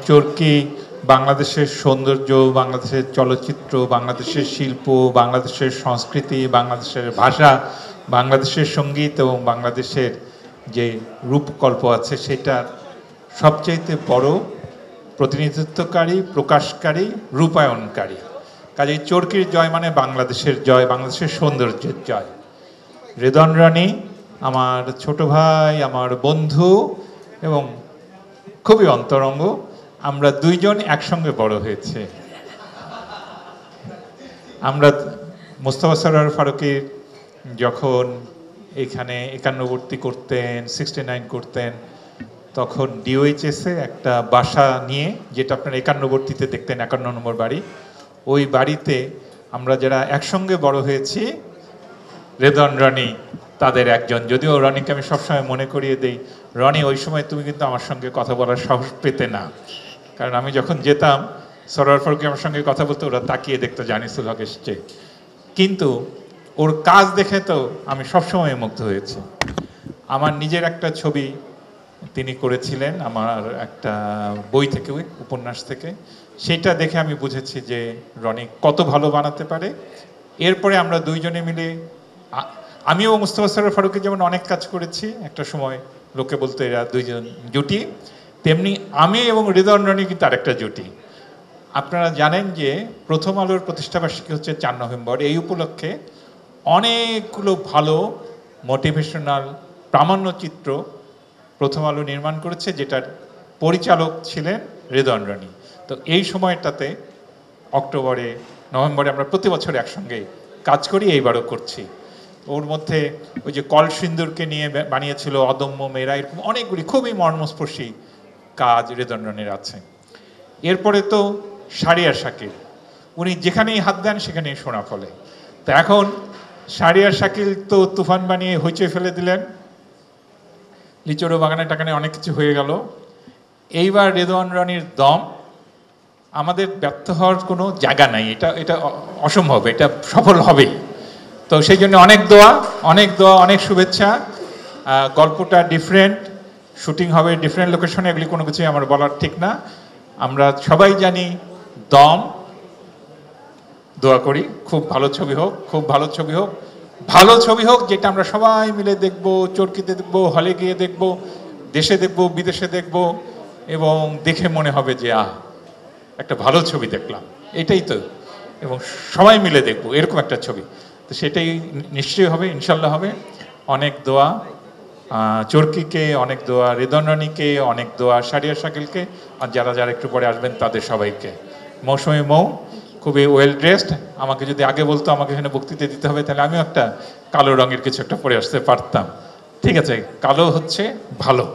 চরকি বাংলাদেশের সৌন্দর্য, বাংলাদেশের চলচ্চিত্র, বাংলাদেশের শিল্প, বাংলাদেশের সংস্কৃতি, বাংলাদেশের ভাষা, বাংলাদেশের সঙ্গীত এবং বাংলাদেশের যে রূপকল্প আছে সেটার সবচাইতে বড় প্রতিনিধিত্বকারী, প্রকাশকারী, রূপায়ণকারী। কাজেই চরকির জয় মানে বাংলাদেশের জয়, বাংলাদেশের সৌন্দর্যের জয়। রেদন রানী আমার ছোট ভাই, আমার বন্ধু এবং খুবই অন্তরঙ্গ। আমরা দুইজন একসঙ্গে বড় হয়েছে। আমরা মোস্তফা সরোয়ার ফারুকী যখন এখানে 51 করতেন, 69 করতেন, তখন ডিওএইচএসে একটা বাসা নিয়ে, যেটা আপনার 51 দেখতেন, 51 নম্বর বাড়ি, ওই বাড়িতে আমরা যারা একসঙ্গে বড় হয়েছি, রেদন রনি তাদের একজন। যদিও রনিকে আমি সবসময় মনে করিয়ে দিই, রনি ওই সময় তুমি কিন্তু আমার সঙ্গে কথা বলার সাহস পেতে না, কারণ আমি যখন যেতাম সরোয়ার ফারুকী আমার সঙ্গে কথা বলতে, ওরা তাকিয়ে দেখতো জানিসুল হক এসছে। কিন্তু ওর কাজ দেখে তো আমি সবসময় মুগ্ধ হয়েছি। আমার নিজের একটা ছবি তিনি করেছিলেন আমার একটা বই থেকে, উপন্যাস থেকে, সেটা দেখে আমি বুঝেছি যে রনি কত ভালো বানাতে পারে। এরপরে আমরা দুইজনে মিলে, আমিও মুস্তফা সরোয়ার ফারুকী যেমন অনেক কাজ করেছি, একটা সময় লোকে বলতো এরা দুইজন জুটি, তেমনি আমি এবং রেদন রনি কিন্তু আরেকটা জুটি। আপনারা জানেন যে প্রথম আলোর প্রতিষ্ঠাবার্ষিকী হচ্ছে 4 নভেম্বর। এই উপলক্ষে অনেকগুলো ভালো মোটিভেশনাল প্রামাণ্যচিত্র প্রথম আলো নির্মাণ করেছে, যেটার পরিচালক ছিলেন রেদন রনি। তো এই সময়টাতে অক্টোবরে, নভেম্বরে আমরা প্রতি বছর একসঙ্গে কাজ করি, এইবারও করছি। ওর মধ্যে ওই যে কলসিন্দুরকে নিয়ে বানিয়েছিল অদম্য মেয়েরা, এরকম অনেকগুলি খুবই মর্মস্পর্শী কাজ রেদন রনির আছে। এরপরে তো শাহরিয়ার শাকিল, উনি যেখানেই হাত দেন সেখানেই সোনা ফলে। তো এখন শাহরিয়ার শাকিল তো তুফান বানিয়ে হইচই ফেলে দিলেন, লিচুড়ো বাগানে টাকানে অনেক কিছু হয়ে গেল। এইবার রেদওয়ান রনির দম, আমাদের ব্যর্থ হওয়ার কোনো জায়গা নাই, এটা অসম্ভব, এটা সফল হবেই। তো সেই জন্য অনেক দোয়া, অনেক শুভেচ্ছা। গল্পটা ডিফারেন্ট, শুটিং হবে ডিফারেন্ট লোকেশনে, এগুলি কোনো কিছুই আমার বলার ঠিক না। আমরা সবাই জানি দম, দোয়া করি খুব ভালো ছবি হোক, খুব ভালো ছবি হোক, ভালো ছবি হোক যেটা আমরা সবাই মিলে দেখব, চরকিতে দেখব, হলে গিয়ে দেখব, দেশে দেখব, বিদেশে দেখব, এবং দেখে মনে হবে যে একটা ভালো ছবি দেখলাম, এটাই তো, এবং সবাই মিলে দেখব এরকম একটা ছবি। তো সেটাই নিশ্চয়ই হবে, ইনশাল্লাহ হবে। অনেক দোয়া চরকিকে, অনেক দোয়া রেদন রনিকে, অনেক দোয়া শাহরিয়ার শাকিলকে, আর যারা যারা একটু পরে আসবেন তাদের সবাইকে। মৌসুমী মৌ খুবই ওয়েল ড্রেসড। আমাকে যদি আগে বলতো আমাকে এখানে বক্তৃতা দিতে হবে, তাহলে আমিও একটা কালো রঙের কিছু একটা পরে আসতে পারতাম। ঠিক আছে, কালো হচ্ছে ভালো।